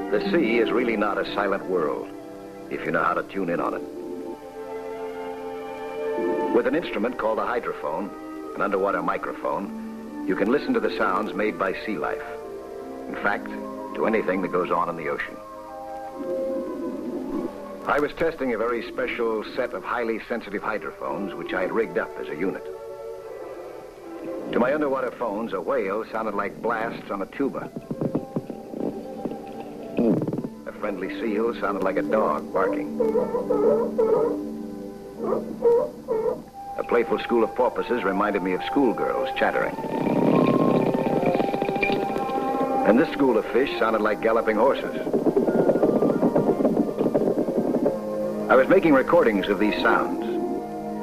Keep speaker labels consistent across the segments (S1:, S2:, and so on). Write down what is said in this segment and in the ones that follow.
S1: The sea is really not a silent world, if you know how to tune in on it. With an instrument called a hydrophone, an underwater microphone, you can listen to the sounds made by sea life. In fact, to anything that goes on in the ocean. I was testing a very special set of highly sensitive hydrophones, which I had rigged up as a unit. To my underwater phones, a whale sounded like blasts on a tuba. A friendly seal sounded like a dog barking. A playful school of porpoises reminded me of schoolgirls chattering. And this school of fish sounded like galloping horses. I was making recordings of these sounds.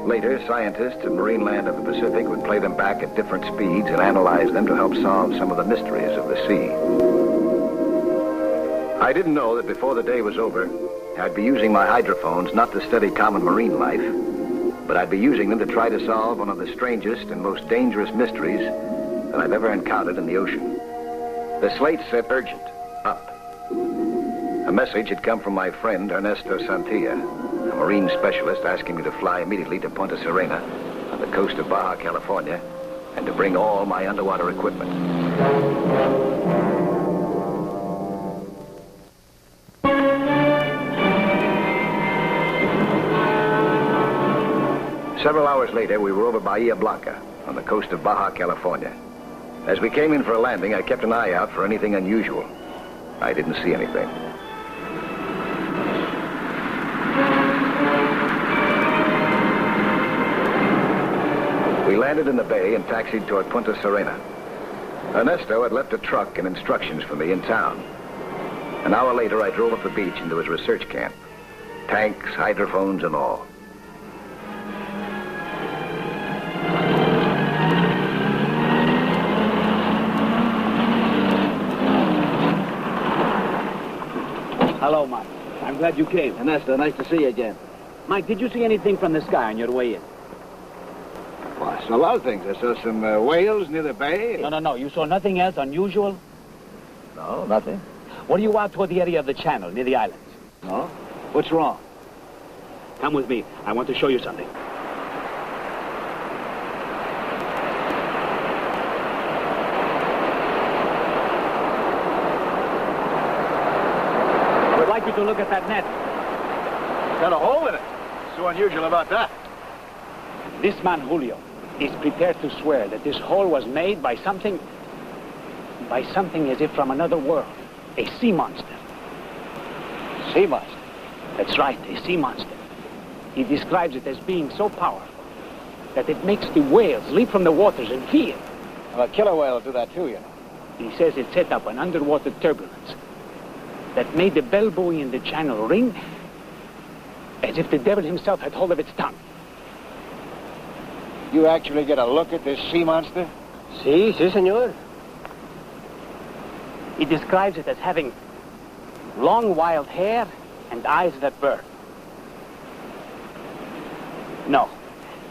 S1: Later, scientists in marine land of the Pacific would play them back at different speeds and analyze them to help solve some of the mysteries of the sea. I didn't know that before the day was over, I'd be using my hydrophones not to study common marine life, but I'd be using them to try to solve one of the strangest and most dangerous mysteries that I've ever encountered in the ocean. The slate said urgent, up. A message had come from my friend Ernesto Santilla, a marine specialist, asking me to fly immediately to Punta Serena on the coast of Baja California and to bring all my underwater equipment. Several hours later, we were over Bahia Blanca on the coast of Baja California. As we came in for a landing, I kept an eye out for anything unusual. I didn't see anything. We landed in the bay and taxied toward Punta Serena. Ernesto had left a truck and instructions for me in town. An hour later, I drove up the beach into his research camp. Tanks, hydrophones, and all.
S2: Hello, Mike. I'm glad you came.
S3: Ernesto, nice to see you again.
S2: Mike, did you see anything from the sky on your way in?
S3: Well, I saw a lot of things. I saw some whales near the bay.
S2: No. You saw nothing else unusual?
S3: No, nothing.
S2: Were you out toward the area of the channel, near the islands?
S3: No? What's wrong?
S2: Come with me. I want to show you something. I'd like you to look at that net.
S3: Got a hole in it. What's so unusual about that?
S2: This man, Julio, is prepared to swear that this hole was made by something as if from another world. A sea monster.
S3: Sea monster?
S2: That's right, a sea monster. He describes it as being so powerful that it makes the whales leap from the waters in fear.
S3: Well, a killer whale will do that too, you know.
S2: He says it set up an underwater turbulence that made the bell buoy in the channel ring as if the devil himself had hold of its tongue.
S3: You actually get a look at this sea monster?
S4: Sí, senor.
S2: He describes it as having long wild hair and eyes that burn. No,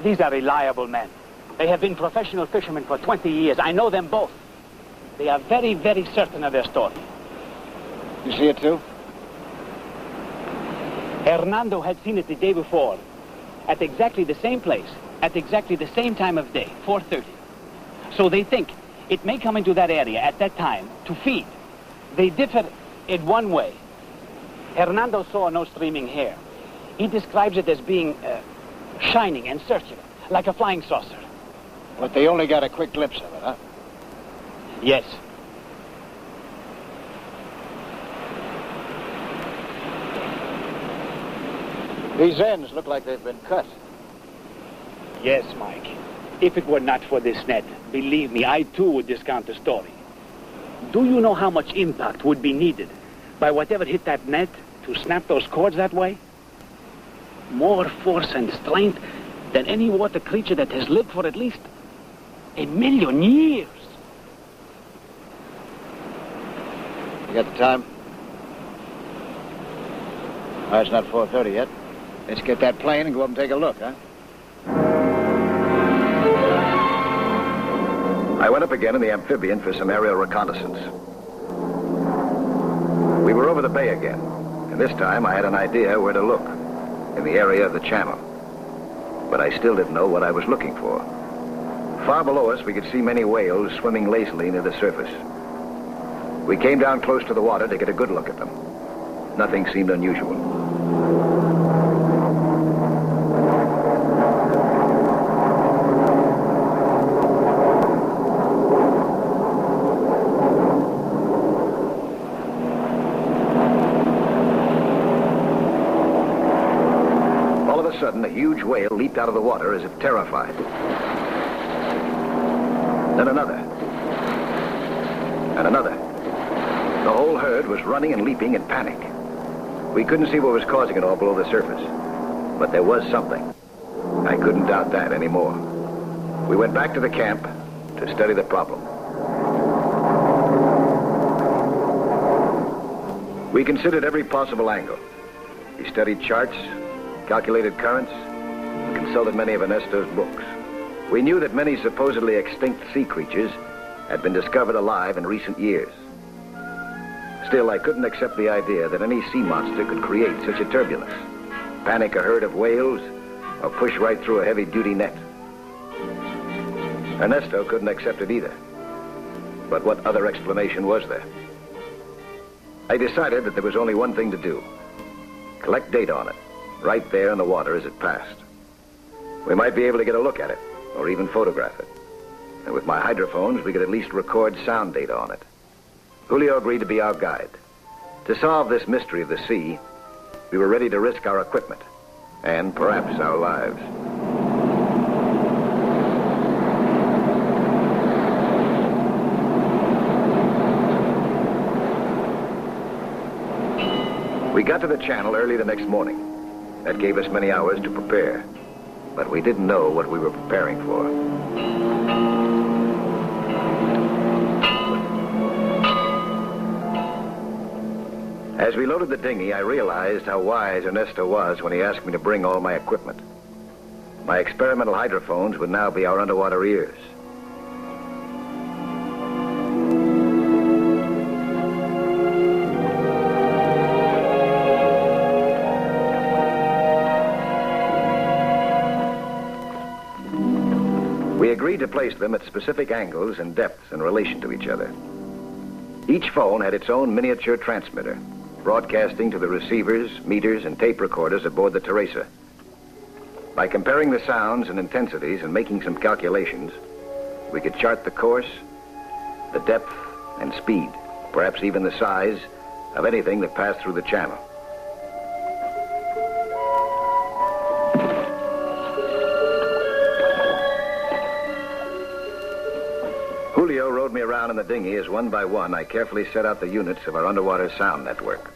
S2: these are reliable men. They have been professional fishermen for 20 years. I know them both. They are very, very certain of their story.
S3: You see it too?
S2: Hernando had seen it the day before, at exactly the same place, at exactly the same time of day, 4:30. So they think it may come into that area at that time to feed. They differ in one way. Hernando saw no streaming hair. He describes it as being shining and circular, like a flying saucer.
S3: But they only got a quick glimpse of it, huh?
S2: Yes.
S3: These ends look like they've been cut.
S2: Yes, Mike. If it were not for this net, believe me, I too would discount the story. Do you know how much impact would be needed by whatever hit that net to snap those cords that way? More force and strength than any water creature that has lived for at least 1,000,000 years.
S3: You got the time? Oh, it's not 4:30 yet. Let's get that plane and go up and take a look, huh?
S1: I went up again in the amphibian for some aerial reconnaissance. We were over the bay again, and this time I had an idea where to look, in the area of the channel. But I still didn't know what I was looking for. Far below us, we could see many whales swimming lazily near the surface. We came down close to the water to get a good look at them. Nothing seemed unusual. All of a sudden, a huge whale leaped out of the water as if terrified. Then another. And another. The whole herd was running and leaping in panic. We couldn't see what was causing it all below the surface. But there was something. I couldn't doubt that anymore. We went back to the camp to study the problem. We considered every possible angle. We studied charts, calculated currents, and consulted many of Ernesto's books. We knew that many supposedly extinct sea creatures had been discovered alive in recent years. Still, I couldn't accept the idea that any sea monster could create such a turbulence, panic a herd of whales, or push right through a heavy-duty net. Ernesto couldn't accept it either. But what other explanation was there? I decided that there was only one thing to do. Collect data on it, right there in the water as it passed. We might be able to get a look at it, or even photograph it. And with my hydrophones, we could at least record sound data on it. Julio agreed to be our guide. To solve this mystery of the sea, we were ready to risk our equipment, and perhaps our lives. We got to the channel early the next morning. That gave us many hours to prepare, but we didn't know what we were preparing for. As we loaded the dinghy, I realized how wise Ernesto was when he asked me to bring all my equipment. My experimental hydrophones would now be our underwater ears. We agreed to place them at specific angles and depths in relation to each other. Each phone had its own miniature transmitter, broadcasting to the receivers, meters, and tape recorders aboard the Teresa. By comparing the sounds and intensities and making some calculations, we could chart the course, the depth, and speed, perhaps even the size, of anything that passed through the channel. Julio rode me around in the dinghy as one by one I carefully set out the units of our underwater sound network.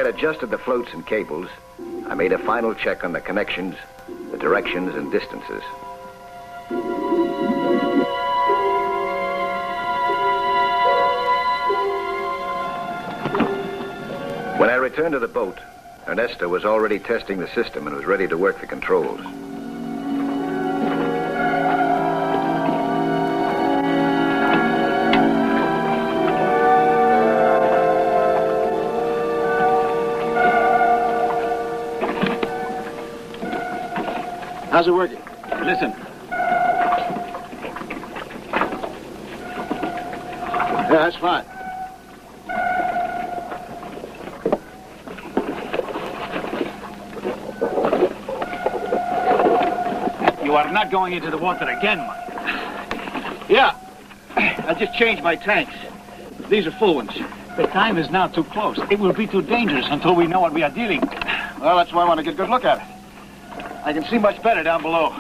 S1: Adjusted the floats and cables, I made a final check on the connections, the directions, and distances. When I returned to the boat, Ernesto was already testing the system and was ready to work the controls.
S3: How's it working?
S2: Listen.
S3: Yeah, that's fine.
S2: You are not going into the water again, Mike.
S3: Yeah. I just changed my tanks. These are full ones.
S2: The time is now too close. It will be too dangerous until we know what we are dealing with.
S3: Well, that's why I want to get a good look at it. I can see much better down below.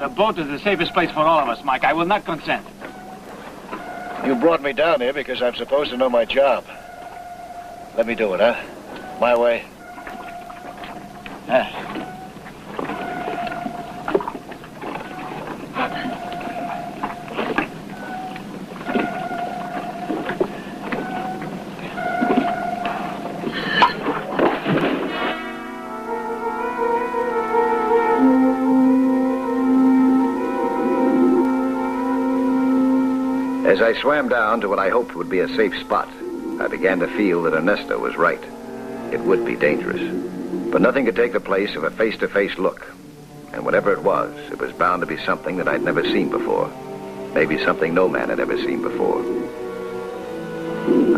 S2: The boat is the safest place for all of us, Mike. I will not consent.
S3: You brought me down here because I'm supposed to know my job. Let me do it, huh? My way.
S1: As I swam down to what I hoped would be a safe spot, I began to feel that Ernesto was right. It would be dangerous. But nothing could take the place of a face-to-face look. And whatever it was bound to be something that I'd never seen before. Maybe something no man had ever seen before.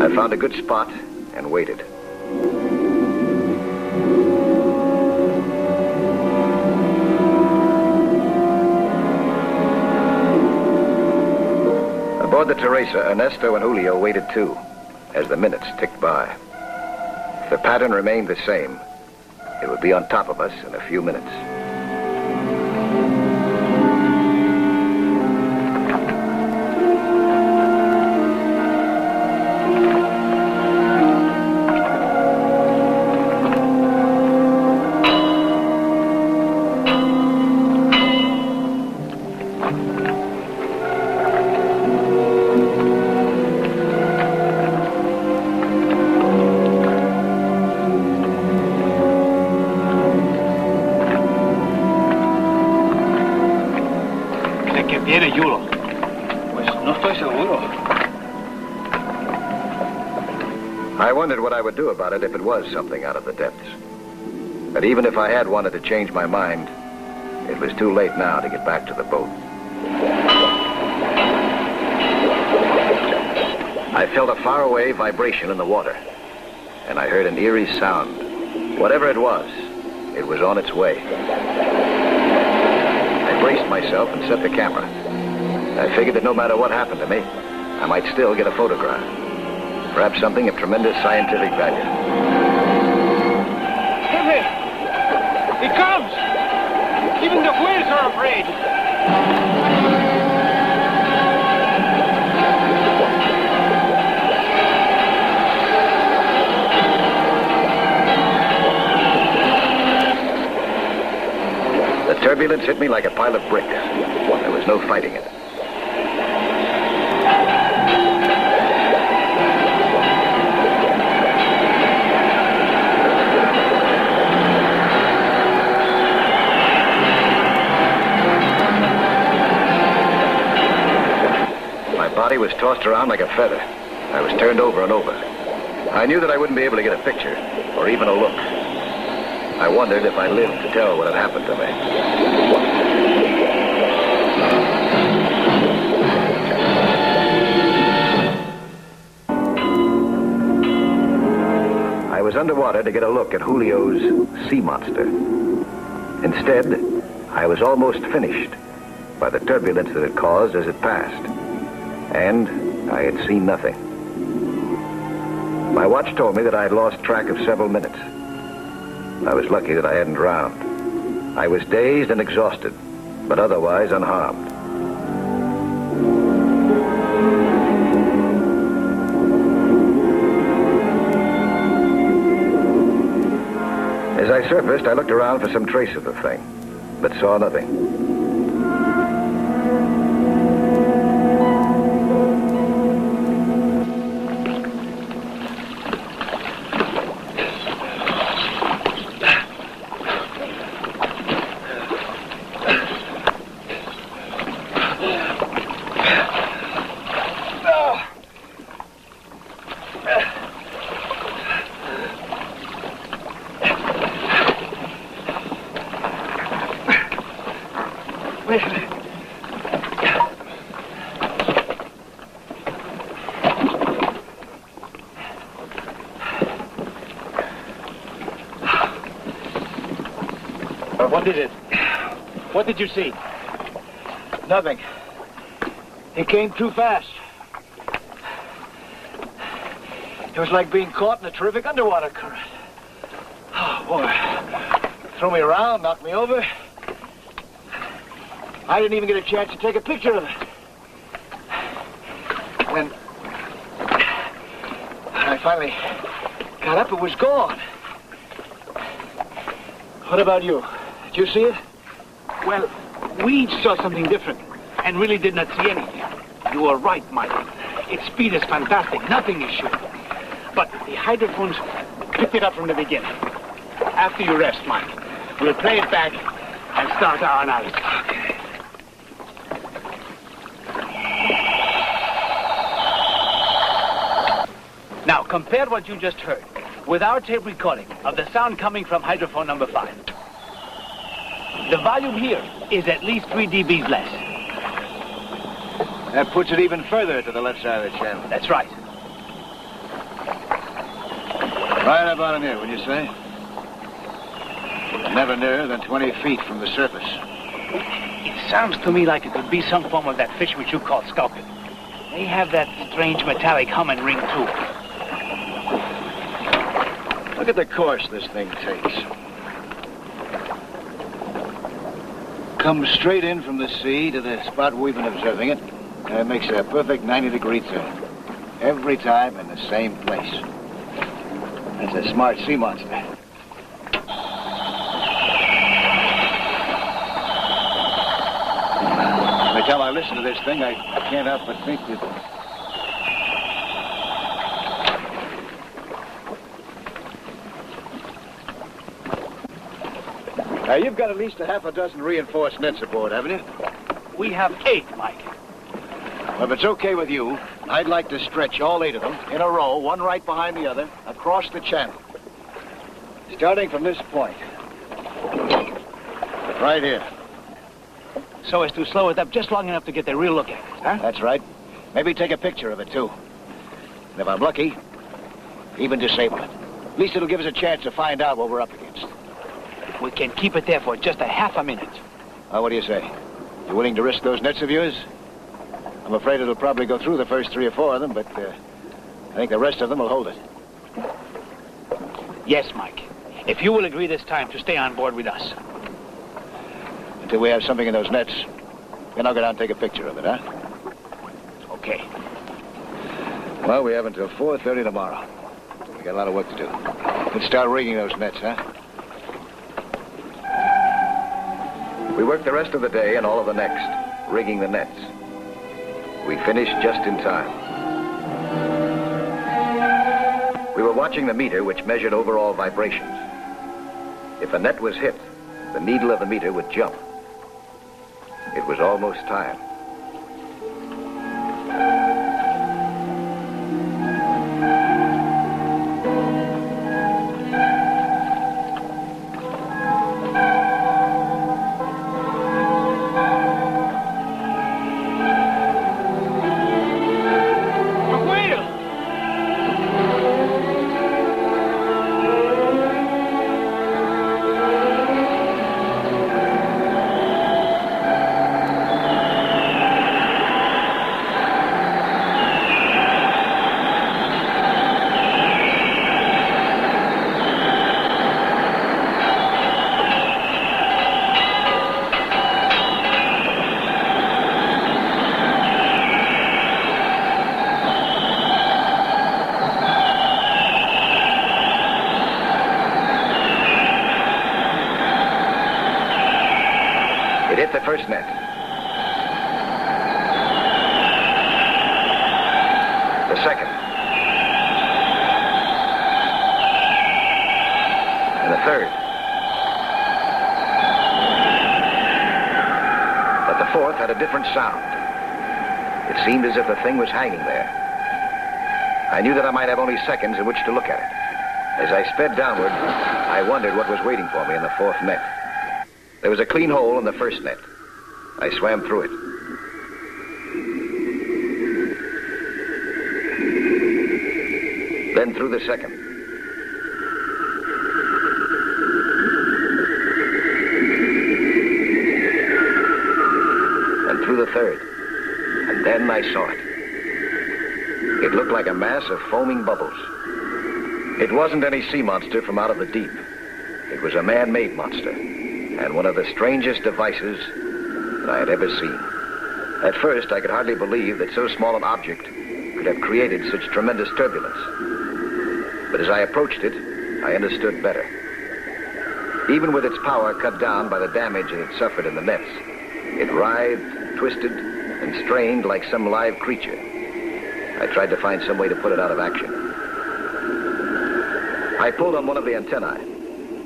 S1: I found a good spot and waited. Aboard the Teresa, Ernesto and Julio waited too, as the minutes ticked by. If the pattern remained the same, it would be on top of us in a few minutes. I wondered what I would do about it if it was something out of the depths. But even if I had wanted to change my mind, it was too late now to get back to the boat. I felt a faraway vibration in the water, and I heard an eerie sound. Whatever it was on its way. I braced myself and set the camera. I figured that no matter what happened to me, I might still get a photograph. Perhaps something of tremendous scientific value.
S2: Pepe! It comes! Even the whales are afraid!
S1: The turbulence hit me like a pile of bricks. There was no fighting it. My body was tossed around like a feather. I was turned over and over. I knew that I wouldn't be able to get a picture, or even a look. I wondered if I lived to tell what had happened to me. I was underwater to get a look at Julio's sea monster. Instead, I was almost finished by the turbulence that it caused as it passed. And I had seen nothing. My watch told me that I had lost track of several minutes. I was lucky that I hadn't drowned. I was dazed and exhausted, but otherwise unharmed. As I surfaced, I looked around for some trace of the thing, but saw nothing.
S2: What is it? What did you see?
S3: Nothing. He came too fast. It was like being caught in a terrific underwater current. Oh, boy. Threw me around, knocked me over. I didn't even get a chance to take a picture of it. When I finally got up, it was gone. What about you? Did you see it?
S2: Well, we saw something different and really did not see anything. You were right, Mike. Its speed is fantastic. Nothing is sure. But the hydrophones picked it up from the beginning. After you rest, Mike, we'll play it back and start our analysis.
S3: Okay.
S2: Now, compare what you just heard with our tape recording of the sound coming from hydrophone number 5. The volume here is at least 3 dBs less.
S3: That puts it even further to the left side of the channel.
S2: That's right.
S3: Right about here, would you say? Never nearer than 20 feet from the surface.
S2: It sounds to me like it could be some form of that fish which you call skulker. They have that strange metallic hum and ring, too.
S3: Look at the course this thing takes. Comes straight in from the sea to the spot we've been observing it. And it makes a perfect 90-degree turn. Every time in the same place. That's a smart sea monster. Every time I listen to this thing, I can't help but think that... Now, you've got at least a half a dozen reinforced nets aboard, haven't you?
S2: We have 8, Mike.
S3: Well, if it's okay with you, I'd like to stretch all 8 of them in a row, one right behind the other, across the channel. Starting from this point. Right here.
S2: So as to slow it up just long enough to get a real look at it, huh?
S3: That's right. Maybe take a picture of it, too. And if I'm lucky, even disable it. At least it'll give us a chance to find out what we're up against.
S2: We can keep it there for just a half a minute.
S3: Well, what do you say? You willing to risk those nets of yours? I'm afraid it'll probably go through the first 3 or 4 of them, but I think the rest of them will hold it.
S2: Yes, Mike. If you will agree this time to stay on board with us.
S3: Until we have something in those nets, then I'll go down and take a picture of it, huh?
S2: Okay.
S3: Well, we have until 4:30 tomorrow. We got a lot of work to do. Let's start rigging those nets, huh?
S1: We worked the rest of the day and all of the next, rigging the nets. We finished just in time. We were watching the meter, which measured overall vibrations. If a net was hit, the needle of the meter would jump. It was almost time. It hit the first net. The second. And the third. But the fourth had a different sound. It seemed as if the thing was hanging there. I knew that I might have only seconds in which to look at it. As I sped downward, I wondered what was waiting for me in the fourth net. There was a clean hole in the first net. I swam through it. Then through the second. And through the third. And then I saw it. It looked like a mass of foaming bubbles. It wasn't any sea monster from out of the deep. It was a man-made monster, and one of the strangest devices that I had ever seen. At first, I could hardly believe that so small an object could have created such tremendous turbulence. But as I approached it, I understood better. Even with its power cut down by the damage it had suffered in the nets, it writhed, twisted, and strained like some live creature. I tried to find some way to put it out of action. I pulled on one of the antennae.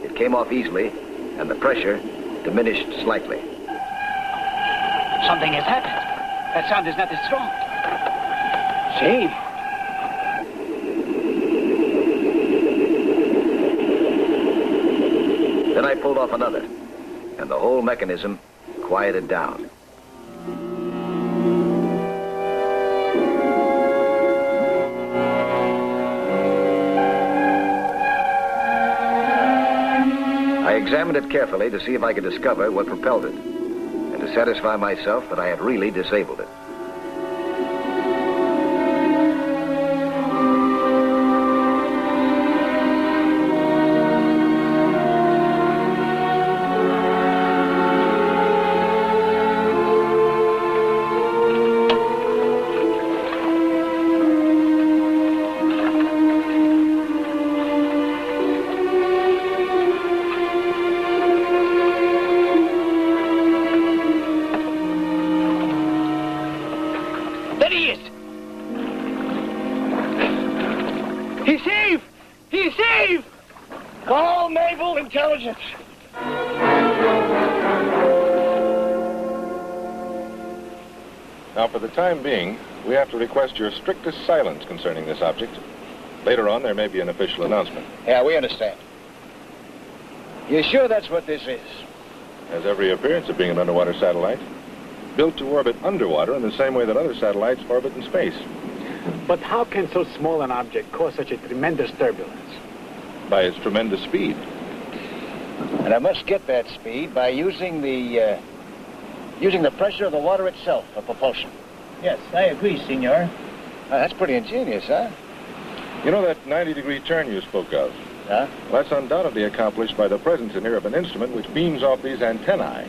S1: It came off easily, and the pressure diminished slightly.
S2: Something has happened. That sound is not as strong. Say.
S1: Then I pulled off another, and the whole mechanism quieted down. I examined it carefully to see if I could discover what propelled it, and to satisfy myself that I had really disabled it.
S4: Now, for the time being, we have to request your strictest silence concerning this object. Later on, there may be an official announcement.
S3: Yeah, we understand. You sure that's what this is?
S4: Has every appearance of being an underwater satellite, built to orbit underwater in the same way that other satellites orbit in space.
S5: But how can so small an object cause such a tremendous turbulence?
S4: By its tremendous speed.
S3: And I must get that speed by using the pressure of the water itself for propulsion.
S6: Yes, I agree, senor.
S3: That's pretty ingenious, huh?
S4: You know that 90-degree turn you spoke of?
S3: Huh?
S4: Well, that's undoubtedly accomplished by the presence in here of an instrument which beams off these antennae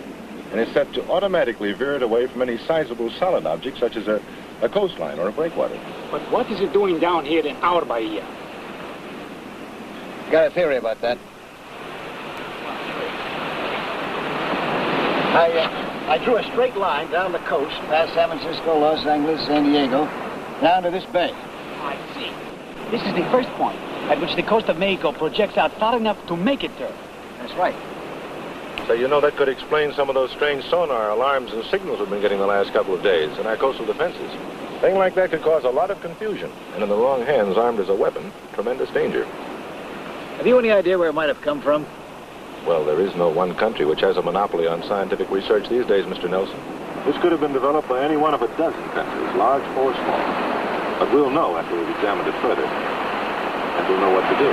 S4: and is set to automatically veer it away from any sizable solid object such as a coastline or a breakwater.
S5: But what is it doing down here in our Bahia?
S3: Got a theory about that. I drew a straight line down the coast, past San Francisco, Los Angeles, San Diego, down to this bay.
S2: I see. This is the first point at which the coast of Mexico projects out far enough to make it turn.
S3: That's right.
S4: So you know that could explain some of those strange sonar alarms and signals we've been getting the last couple of days in our coastal defenses. A thing like that could cause a lot of confusion, and in the wrong hands, armed as a weapon, tremendous danger.
S3: Have you any idea where it might have come from?
S4: Well, there is no one country which has a monopoly on scientific research these days, Mr. Nelson. This could have been developed by any one of a dozen countries, large or small. But we'll know after we've examined it further. And we'll know what to do.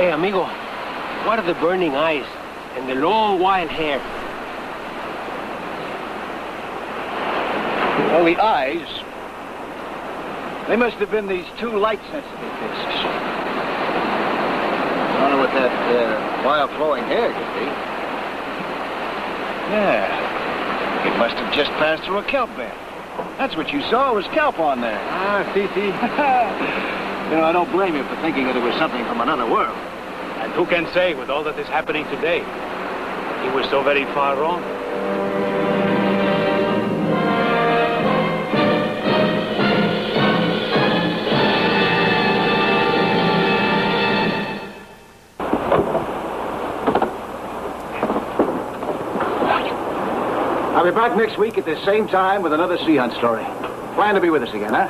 S6: Hey, amigo, what are the burning eyes and the long wild hair?
S3: Well, the eyes, they must have been these two light-sensitive discs. I don't know what that wild flowing hair could be. Yeah, it must have just passed through a kelp bed. That's what you saw, was kelp on there.
S2: Ah, see.
S3: You know, I don't blame you for thinking that it was something from another world.
S5: And who can say, with all that is happening today, he was so very far wrong?
S3: I'll be back next week at the same time with another sea hunt story. Plan to be with us again, huh?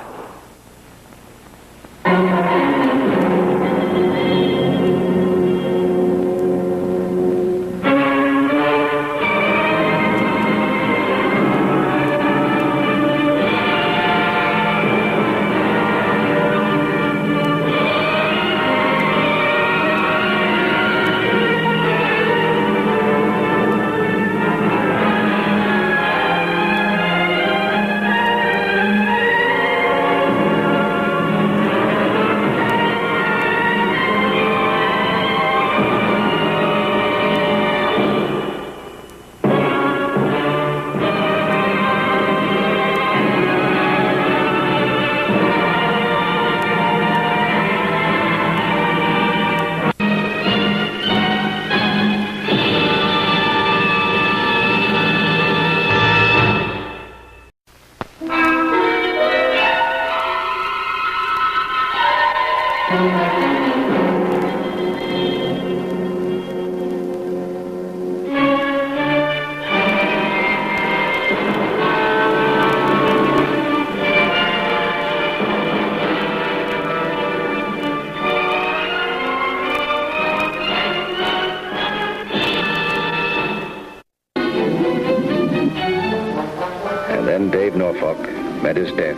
S1: met his death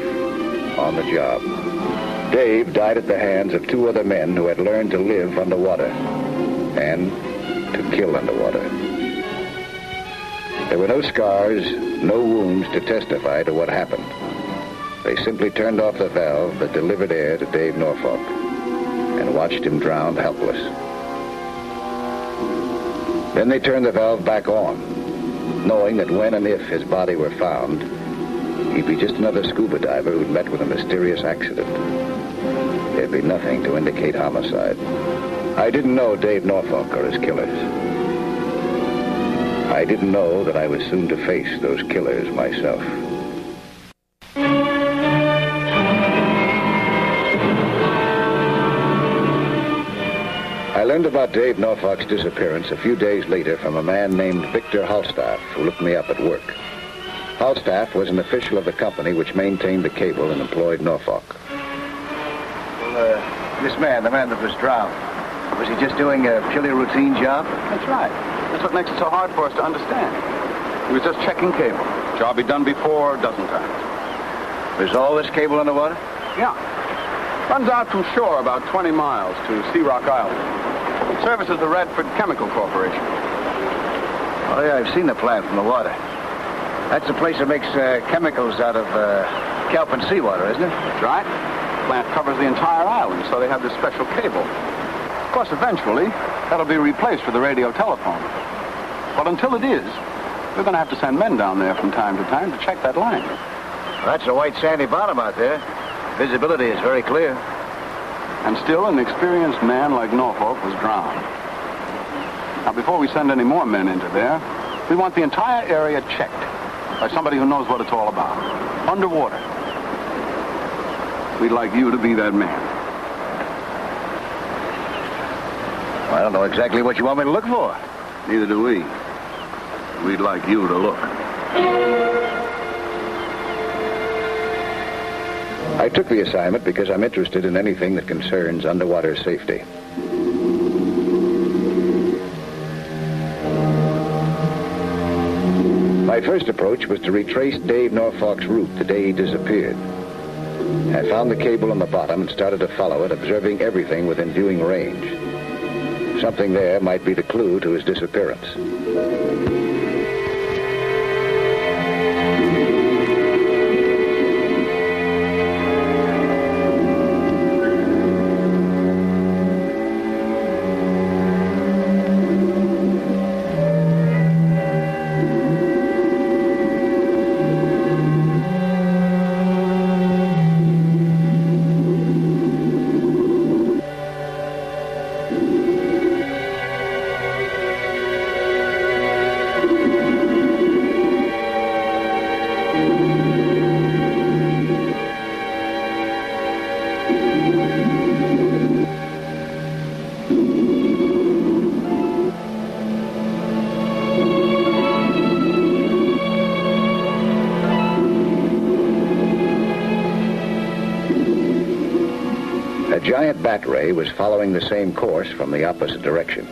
S1: on the job. Dave died at the hands of two other men who had learned to live underwater and to kill underwater. There were no scars, no wounds to testify to what happened. They simply turned off the valve that delivered air to Dave Norfolk and watched him drown helpless. Then they turned the valve back on, knowing that when and if his body were found, he'd be just another scuba diver who'd met with a mysterious accident. There'd be nothing to indicate homicide. I didn't know Dave Norfolk or his killers. I didn't know that I was soon to face those killers myself. I learned about Dave Norfolk's disappearance a few days later from a man named Victor Halstaff, who looked me up at work. Halstaff was an official of the company which maintained the cable and employed Norfolk.
S3: Well, this man, the man that was drowned, was he just doing a purely routine job?
S7: That's right. That's what makes it so hard for us to understand. He was just checking cable. Job he'd done before a dozen times.
S3: There's all this cable underwater?
S7: Yeah. Runs out from shore about 20 miles to Sea Rock Island. Services the Radford Chemical Corporation.
S3: Oh, yeah, I've seen the plant from the water. That's the place that makes chemicals out of kelp and seawater, isn't it?
S7: That's right. The plant covers the entire island, so they have this special cable. Of course, eventually, that'll be replaced for the radio telephone. But until it is, we're going to have to send men down there from time to time to check that line.
S3: Well, that's a white sandy bottom out there. Visibility is very clear.
S7: And still, an experienced man like Norfolk was drowned. Now, before we send any more men into there, we want the entire area checked by somebody who knows what it's all about. Underwater. We'd like you to be that man.
S3: Well, I don't know exactly what you want me to look for.
S7: Neither do we. We'd like you to look.
S1: I took the assignment because I'm interested in anything that concerns underwater safety. My first approach was to retrace Dave Norfolk's route the day he disappeared. I found the cable on the bottom and started to follow it, observing everything within viewing range. Something there might be the clue to his disappearance. A giant bat ray was following the same course from the opposite direction.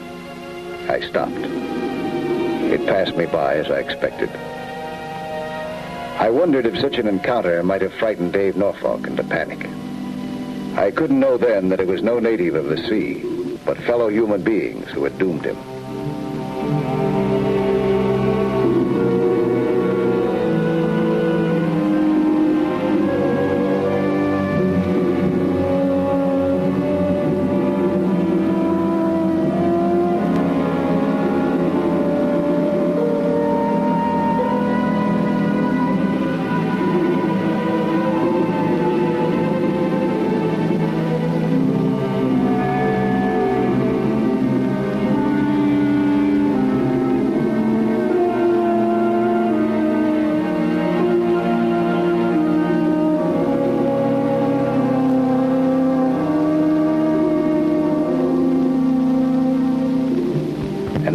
S1: I stopped. It passed me by as I expected. I wondered if such an encounter might have frightened Dave Norfolk into panic. I couldn't know then that it was no native of the sea, but fellow human beings who had doomed him.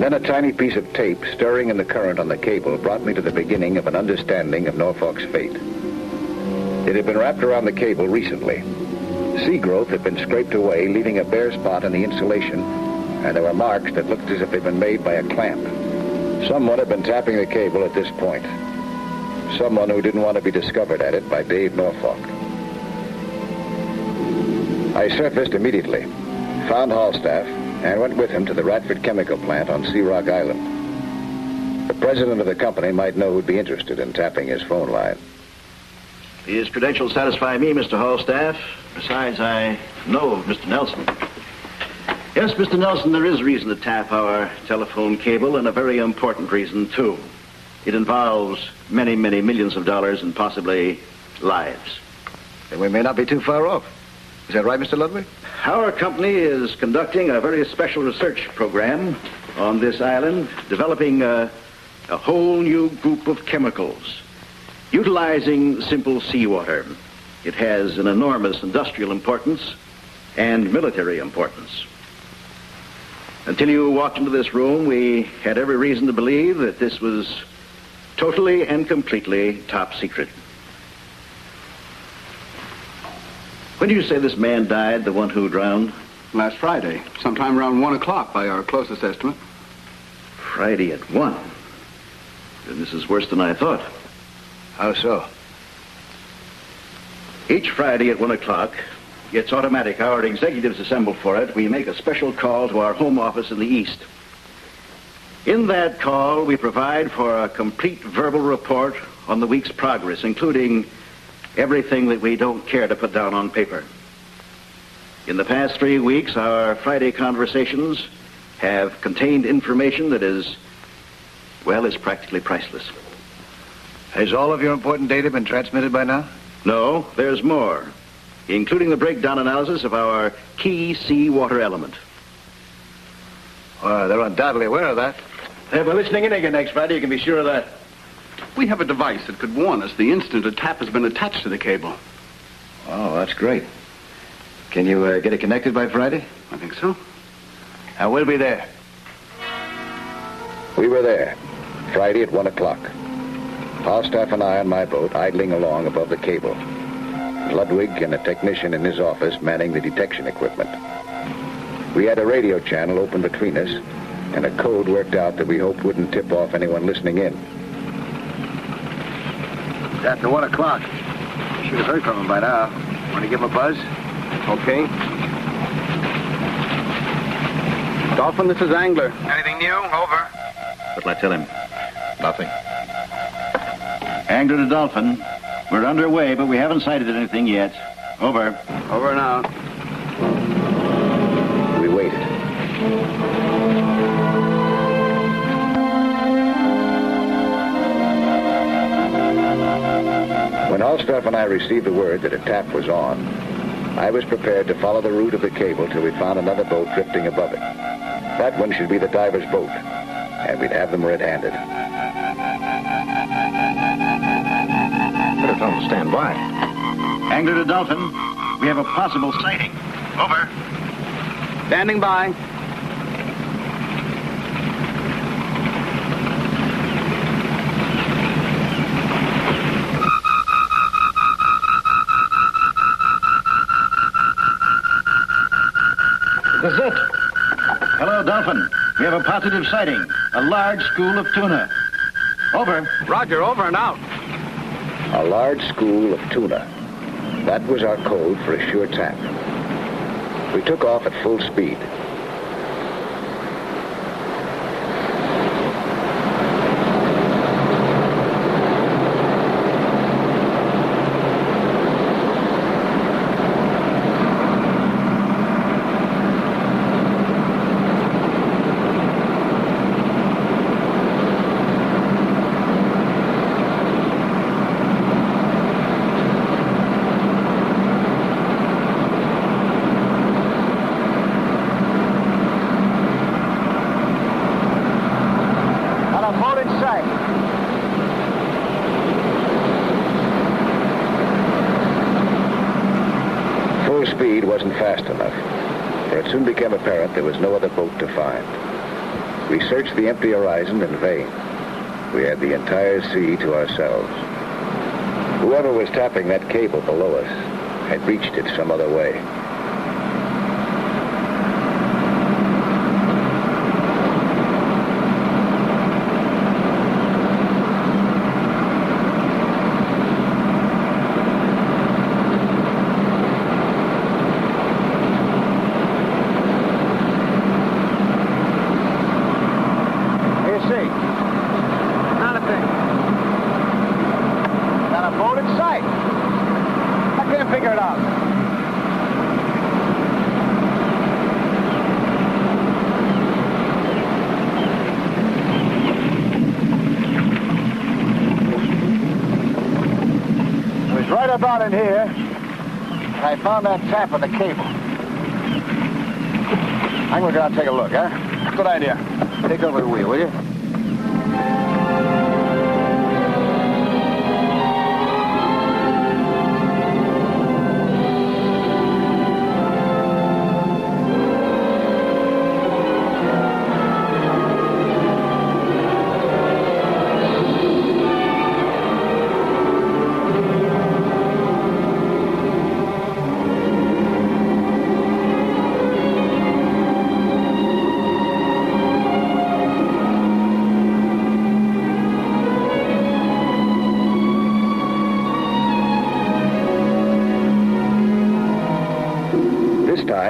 S1: Then a tiny piece of tape stirring in the current on the cable brought me to the beginning of an understanding of Norfolk's fate. It had been wrapped around the cable recently. Sea growth had been scraped away, leaving a bare spot in the insulation, and there were marks that looked as if they'd been made by a clamp. Someone had been tapping the cable at this point. someone who didn't want to be discovered at it by Dave Norfolk. I surfaced immediately, found Halstaff, and went with him to the Radford Chemical Plant on Sea Rock Island. The president of the company might know who'd be interested in tapping his phone line.
S3: His credentials satisfy me, Mr. Halstaff. Besides, I know of Mr. Nelson. Yes, Mr. Nelson, there is reason to tap our telephone cable, and a very important reason, too. It involves many, many millions of dollars and possibly lives.
S1: Then we may not be too far off. Is that right, Mr. Ludwig?
S3: Our company is conducting a very special research program on this island, developing a whole new group of chemicals, utilizing simple seawater. It has an enormous industrial importance and military importance. Until you walked into this room, we had every reason to believe that this was totally and completely top secret. When did you say this man died, the one who drowned?
S7: Last Friday, sometime around 1 o'clock by our closest estimate.
S3: Friday at 1. Then this is worse than I thought.
S1: How so?
S3: Each Friday at 1 o'clock, it's automatic. Our executives assemble for it. We make a special call to our home office in the East. In that call, we provide for a complete verbal report on the week's progress, including everything that we don't care to put down on paper. In the past 3 weeks, our Friday conversations have contained information that is practically priceless.
S1: Has all of your important data been transmitted by now?
S3: No, there's more, including the breakdown analysis of our key seawater element.
S1: Well, they're undoubtedly aware of that.
S3: They'll be listening in again next Friday, you can be sure of that.
S7: We have a device that could warn us the instant a tap has been attached to the cable.
S1: Oh, that's great. Can you get it connected by Friday?
S7: I think so.
S1: We'll be there. We were there, Friday at 1 o'clock. Falstaff and I on my boat idling along above the cable. Ludwig and a technician in his office manning the detection equipment. We had a radio channel open between us and a code worked out that we hoped wouldn't tip off anyone listening in. It's after 1 o'clock. You should have heard from him by now. Want to give him a buzz?
S7: Okay. Dolphin, this is Angler.
S8: Anything new? Over.
S3: What'll I tell him?
S4: Nothing.
S3: Angler to Dolphin. We're underway, but we haven't sighted anything yet. Over.
S7: Over now.
S1: We waited. When Falstaff and I received the word that a tap was on, I was prepared to follow the route of the cable till we found another boat drifting above it. That one should be the diver's boat, and we'd have them red-handed.
S4: Better tell them to stand by.
S3: Angler to Dolphin. We have a possible sighting. Over.
S7: Standing by.
S3: This is it. Hello, Dolphin. We have a positive sighting. A large school of tuna. Over.
S7: Roger, over and out.
S1: A large school of tuna. That was our code for a sure tap. We took off at full speed. Full speed wasn't fast enough, for it soon became apparent there was no other boat to find. We searched the empty horizon in vain. We had the entire sea to ourselves. Whoever was tapping that cable below us had reached it some other way.
S3: out in here, and I found that tap on the cable. I'm going to go out and take a look, huh?
S7: Good idea.
S3: Take over the wheel, will you?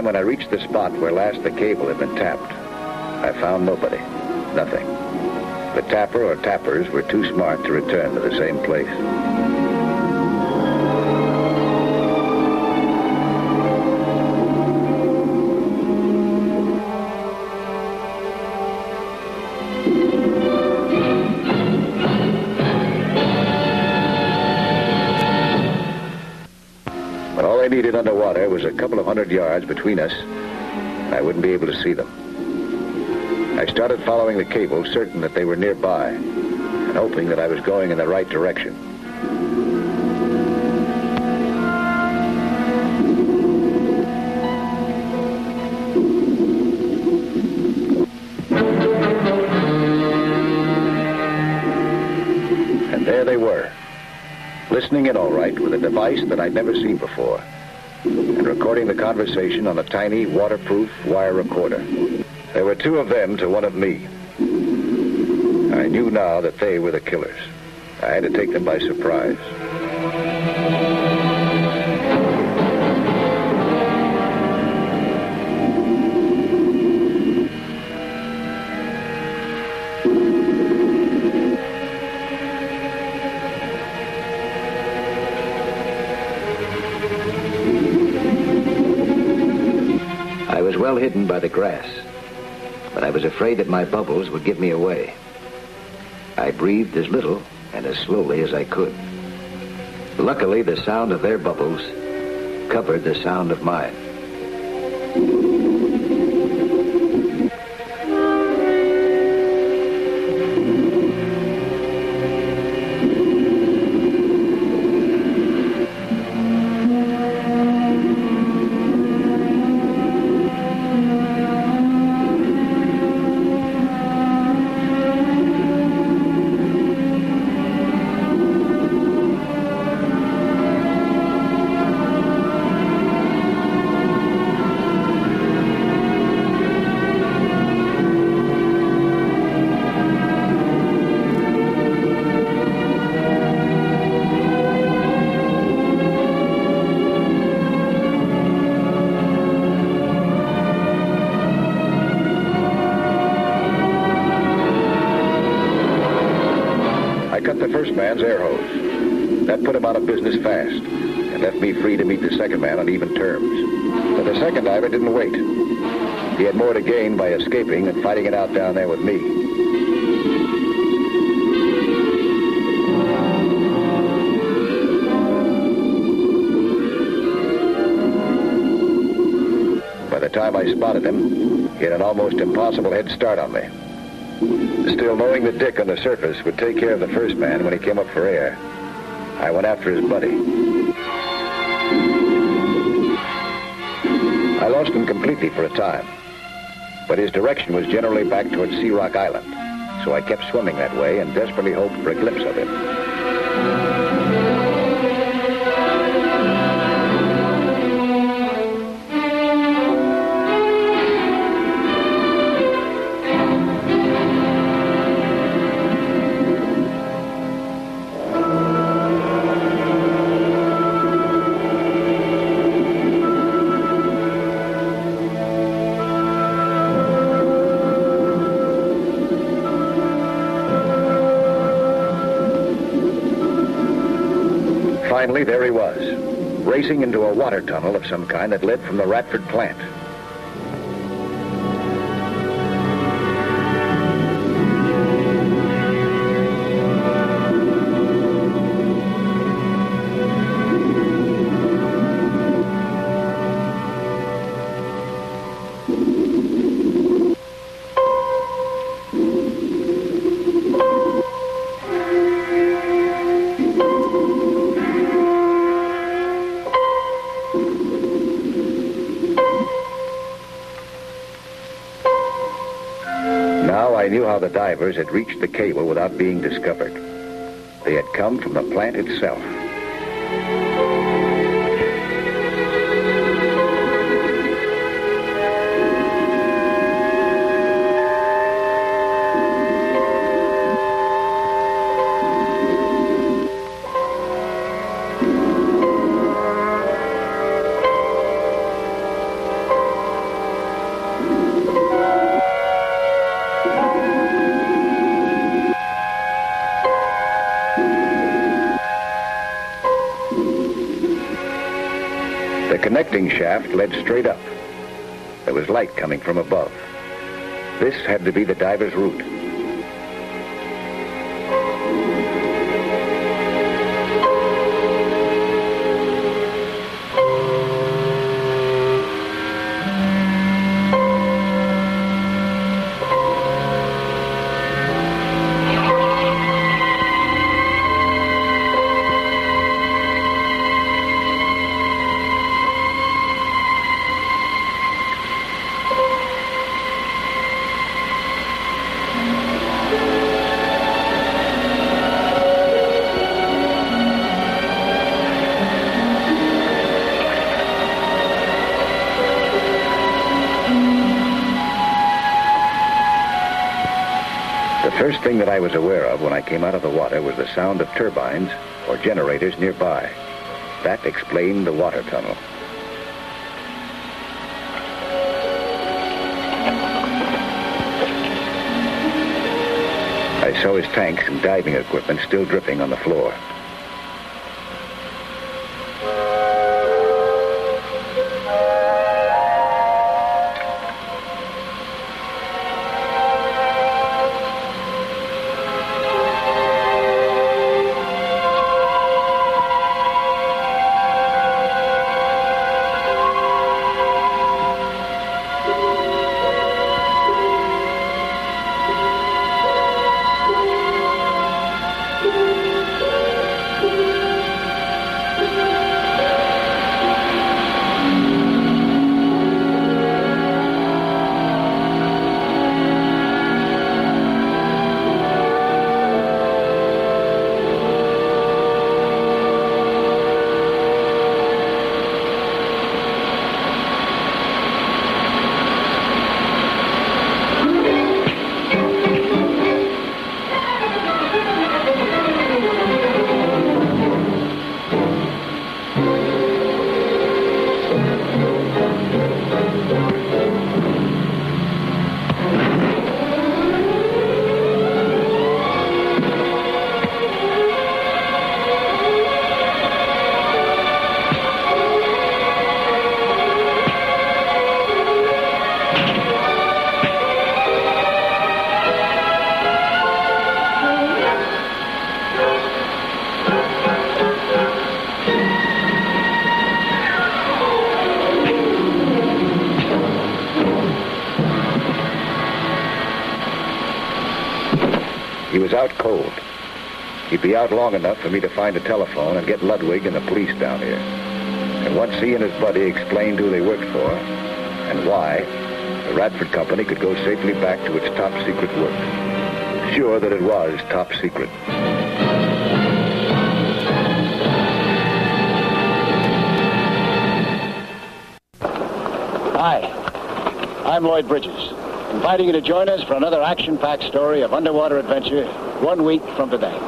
S1: When I reached the spot where last the cable had been tapped, I found nobody, nothing. The tapper or tappers were too smart to return to the same place. But all I needed underwater was a couple of 100 yards between us, and I wouldn't be able to see them. I started following the cable, certain that they were nearby, and hoping that I was going in the right direction. And there they were, listening in all right with a device that I'd never seen before, and recording the conversation on a tiny, waterproof wire recorder. There were two of them to one of me. I knew now that they were the killers. I had to take them by surprise. I was well hidden by the grass, but I was afraid that my bubbles would give me away. I breathed as little and as slowly as I could. Luckily, the sound of their bubbles covered the sound of mine. First man's air hose. That put him out of business fast and left me free to meet the second man on even terms. But the second diver didn't wait. He had more to gain by escaping than fighting it out down there with me. By the time I spotted him, he had an almost impossible head start on me. Still, knowing that Dick on the surface would take care of the first man when he came up for air, I went after his buddy. I lost him completely for a time, but his direction was generally back towards Sea Rock Island, so I kept swimming that way and desperately hoped for a glimpse of him. Finally, there he was, racing into a water tunnel of some kind that led from the Radford plant. Now I knew how the divers had reached the cable without being discovered. They had come from the plant itself. The connecting shaft led straight up. There was light coming from above. This had to be the diver's route. The first thing that I was aware of when I came out of the water was the sound of turbines or generators nearby. That explained the water tunnel. I saw his tanks and diving equipment still dripping on the floor. He was out cold. He'd be out long enough for me to find a telephone and get Ludwig and the police down here. And once he and his buddy explained who they worked for and why, the Radford Company could go safely back to its top secret work. Sure that it was top secret.
S3: Hi, I'm Lloyd Bridges, inviting you to join us for another action-packed story of underwater adventure 1 week from today.